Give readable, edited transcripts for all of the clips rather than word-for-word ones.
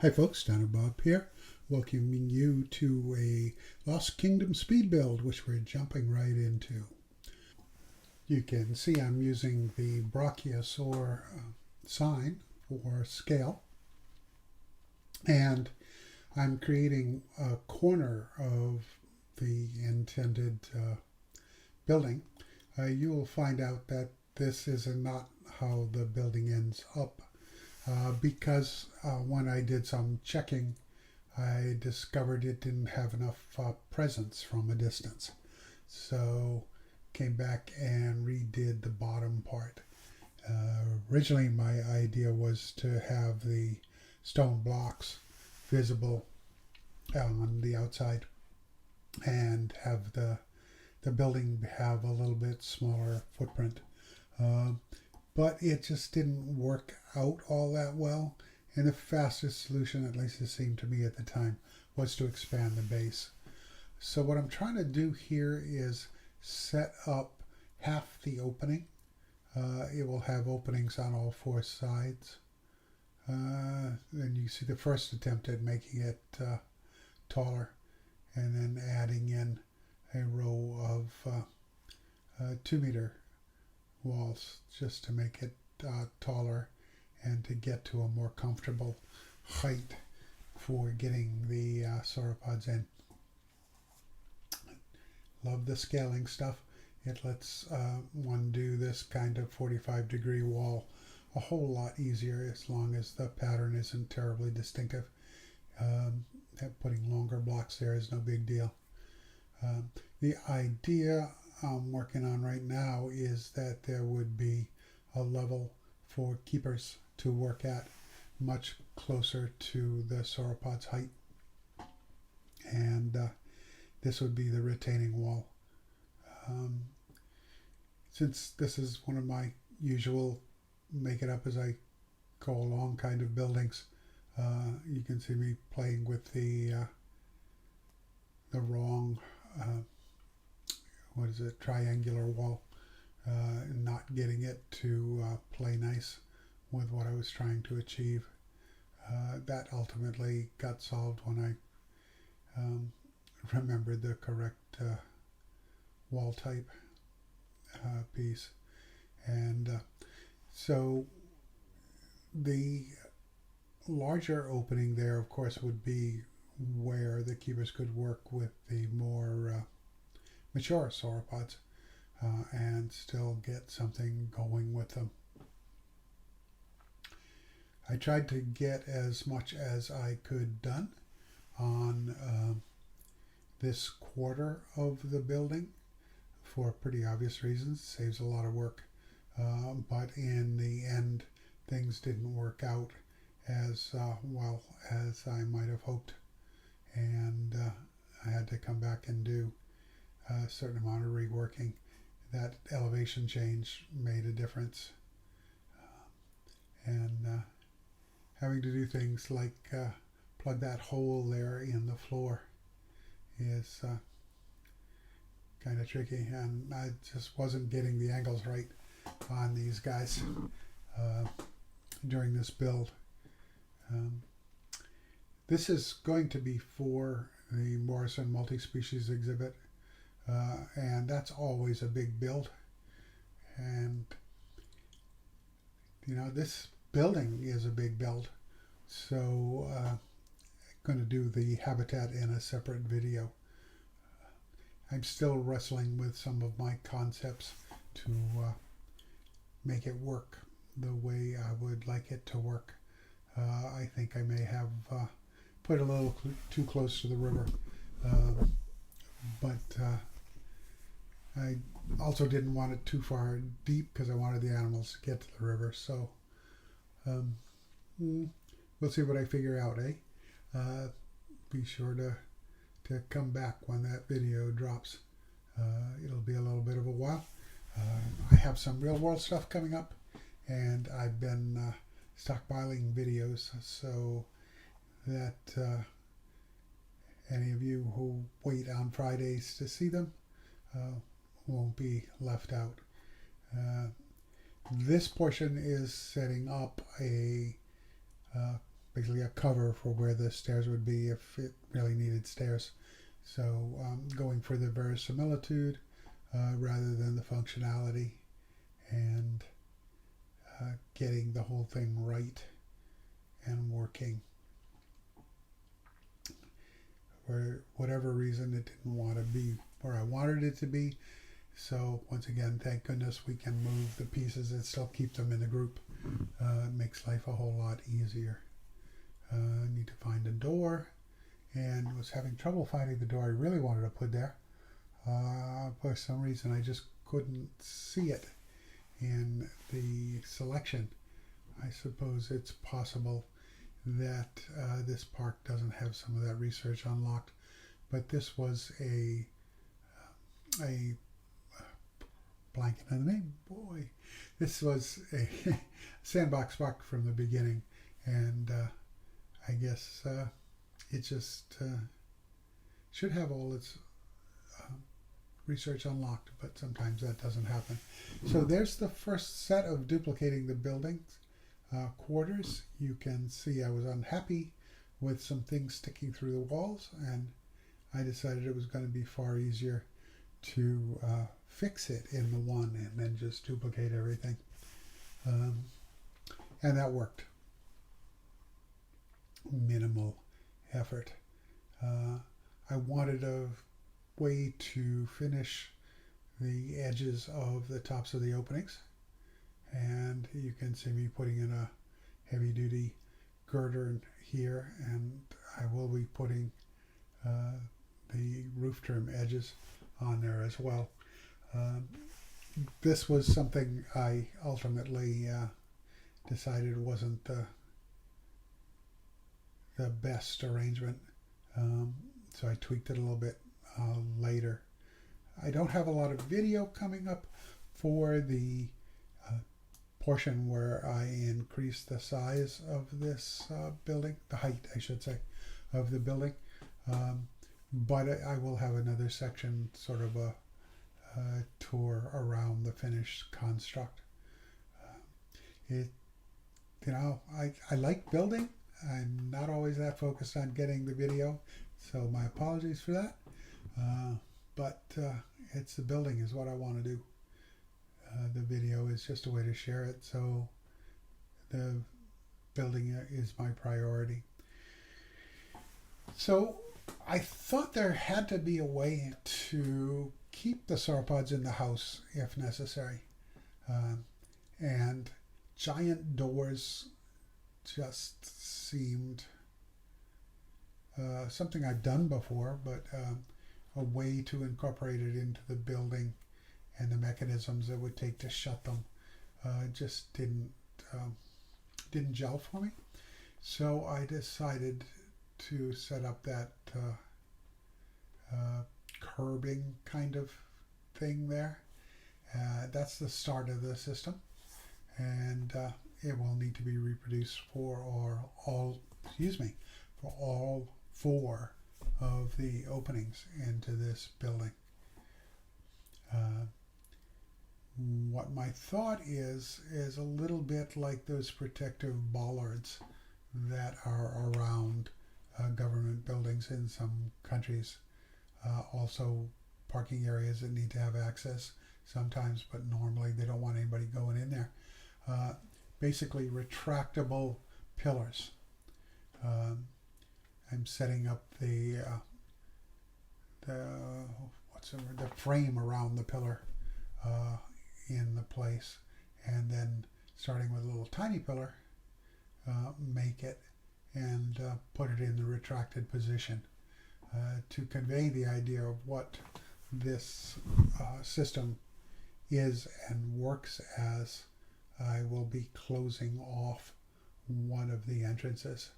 Hi folks, Donna Bob here, welcoming you to a Lost Kingdom speed build, which we're jumping right into. You can see I'm using the brachiosaur sign or scale, and I'm creating a corner of the intended building. You will find out that this is not how the building ends up. Because when I did some checking, I discovered it didn't have enough presence from a distance. So came back and redid the bottom part. Originally my idea was to have the stone blocks visible on the outside and have the building have a little bit smaller footprint. But it just didn't work out all that well. And the fastest solution, at least it seemed to me at the time, was to expand the base. So what I'm trying to do here is set up half the opening. It will have openings on all four sides. Then you see the first attempt at making it taller, and then adding in a row of 2-meter walls just to make it taller and to get to a more comfortable height for getting the sauropods in. Love the scaling stuff. It lets one do this kind of 45-degree wall a whole lot easier as long as the pattern isn't terribly distinctive. Putting longer blocks there is no big deal. The idea I'm working on right now is that there would be a level for keepers to work at much closer to the sauropod's height, and this would be the retaining wall. Since this is one of my usual make it up as I go along kind of buildings, you can see me playing with the wrong triangular wall, and not getting it to play nice with what I was trying to achieve. That ultimately got solved when I remembered the correct wall type piece. And so the larger opening there, of course, would be where the keepers could work with the more mature sauropods and still get something going with them. I tried to get as much as I could done on this quarter of the building for pretty obvious reasons. It saves a lot of work, but in the end things didn't work out as well as I might have hoped, and I had to come back and do a certain amount of reworking. That elevation change made a difference, and having to do things like plug that hole there in the floor is kind of tricky, and I just wasn't getting the angles right on these guys during this build. This is going to be for the Morrison multi-species exhibit, and that's always a big build. And you know, this building is a big build, so I'm going to do the habitat in a separate video. I'm still wrestling with some of my concepts to make it work the way I would like it to work. I think I may have put a little too close to the river, but I also didn't want it too far deep because I wanted the animals to get to the river. So we'll see what I figure out, eh? Be sure to come back when that video drops. It'll be a little bit of a while. I have some real world stuff coming up, and I've been stockpiling videos so that any of you who wait on Fridays to see them won't be left out. This portion is setting up a basically a cover for where the stairs would be if it really needed stairs. So going for the verisimilitude rather than the functionality, and getting the whole thing right and working. For whatever reason, it didn't want to be where I wanted it to be. So once again, thank goodness we can move the pieces and still keep them in the group. It makes life a whole lot easier. I need to find a door, and was having trouble finding the door I really wanted to put there. For some reason, I just couldn't see it in the selection. I suppose it's possible that this park doesn't have some of that research unlocked, but this was a blanket on the name. Boy, this was a sandbox park from the beginning, and I guess it just should have all its research unlocked, but sometimes that doesn't happen. So there's the first set of duplicating the buildings quarters. You can see I was unhappy with some things sticking through the walls, and I decided it was going to be far easier to fix it in the one and then just duplicate everything. And that worked. Minimal effort. I wanted a way to finish the edges of the tops of the openings, and you can see me putting in a heavy duty girder here, and I will be putting the roof trim edges on there as well. This was something I ultimately decided wasn't the best arrangement, so I tweaked it a little bit later. I don't have a lot of video coming up for the portion where I increased the size of this building, the height I should say, of the building, but I will have another section, sort of a tour around the finished construct. I like building. I'm not always that focused on getting the video, so my apologies for that. But it's the building is what I want to do. The video is just a way to share it, so the building is my priority. So I thought there had to be a way to keep the sauropods in the house if necessary. And giant doors just seemed something I've done before, but a way to incorporate it into the building and the mechanisms it would take to shut them just didn't gel for me. So I decided to set up that curbing kind of thing there. That's the start of the system, and it will need to be reproduced for all four of the openings into this building. What my thought is a little bit like those protective bollards that are around government buildings in some countries. Also parking areas that need to have access sometimes, but normally they don't want anybody going in there. Basically retractable pillars. I'm setting up the frame around the pillar in the place, and then starting with a little tiny pillar, make it and put it in the retracted position to convey the idea of what this system is and works as. I will be closing off one of the entrances.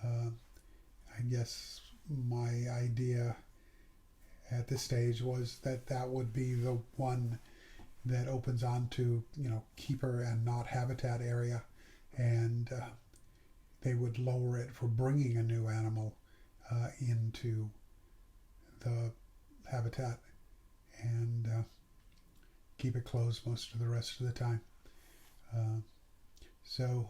I guess my idea at this stage was that would be the one that opens onto, keeper and not habitat area, and they would lower it for bringing a new animal into the habitat and keep it closed most of the rest of the time. So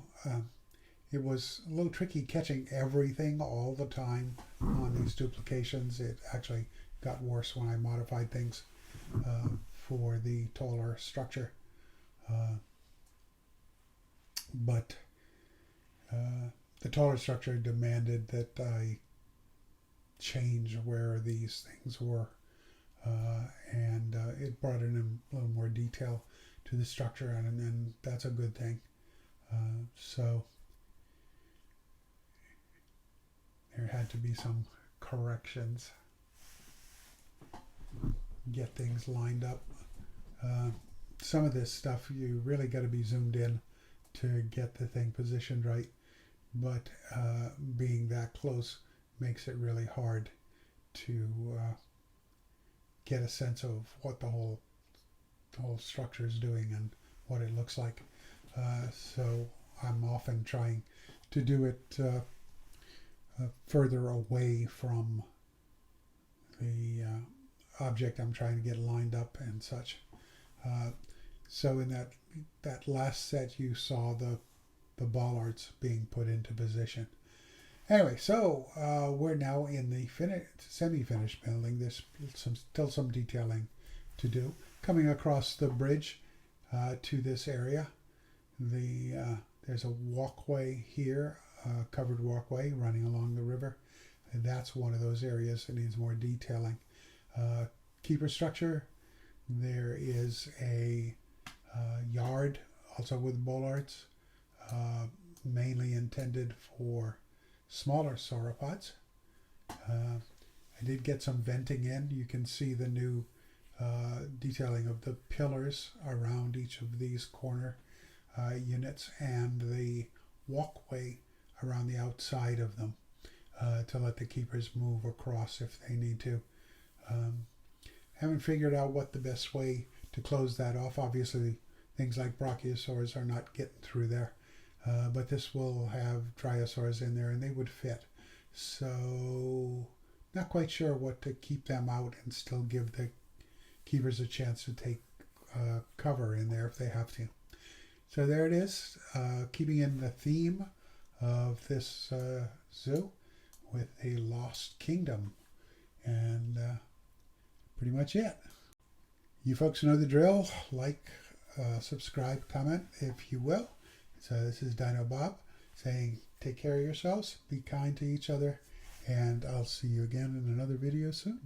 it was a little tricky catching everything all the time on these duplications. It actually got worse when I modified things for the taller structure. But the taller structure demanded that I change where these things were. And it brought in a little more detail to the structure, and that's a good thing. So there had to be some corrections, get things lined up. Some of this stuff you really got to be zoomed in to get the thing positioned right, but being that close makes it really hard to get a sense of what the whole structure is doing and what it looks like. So I'm often trying to do it further away from the object I'm trying to get lined up and such. So in that last set you saw the bollards being put into position. Anyway, so we're now in the semi-finished building. There's still some detailing to do. Coming across the bridge to this area, there's a walkway here, covered walkway running along the river. And that's one of those areas that needs more detailing. Keeper structure, there is a yard also with bollards, mainly intended for smaller sauropods. I did get some venting in. You can see the new detailing of the pillars around each of these corner units and the walkway around the outside of them to let the keepers move across if they need to. Haven't figured out what the best way to close that off. Obviously things like brachiosaurs are not getting through there. But this will have dryosaurs in there and they would fit. So not quite sure what to keep them out and still give the keepers a chance to take cover in there if they have to. So there it is, keeping in the theme of this zoo with a lost kingdom. And pretty much it. You folks know the drill. Like, subscribe, comment if you will. So this is Dino Bob saying take care of yourselves, be kind to each other, and I'll see you again in another video soon.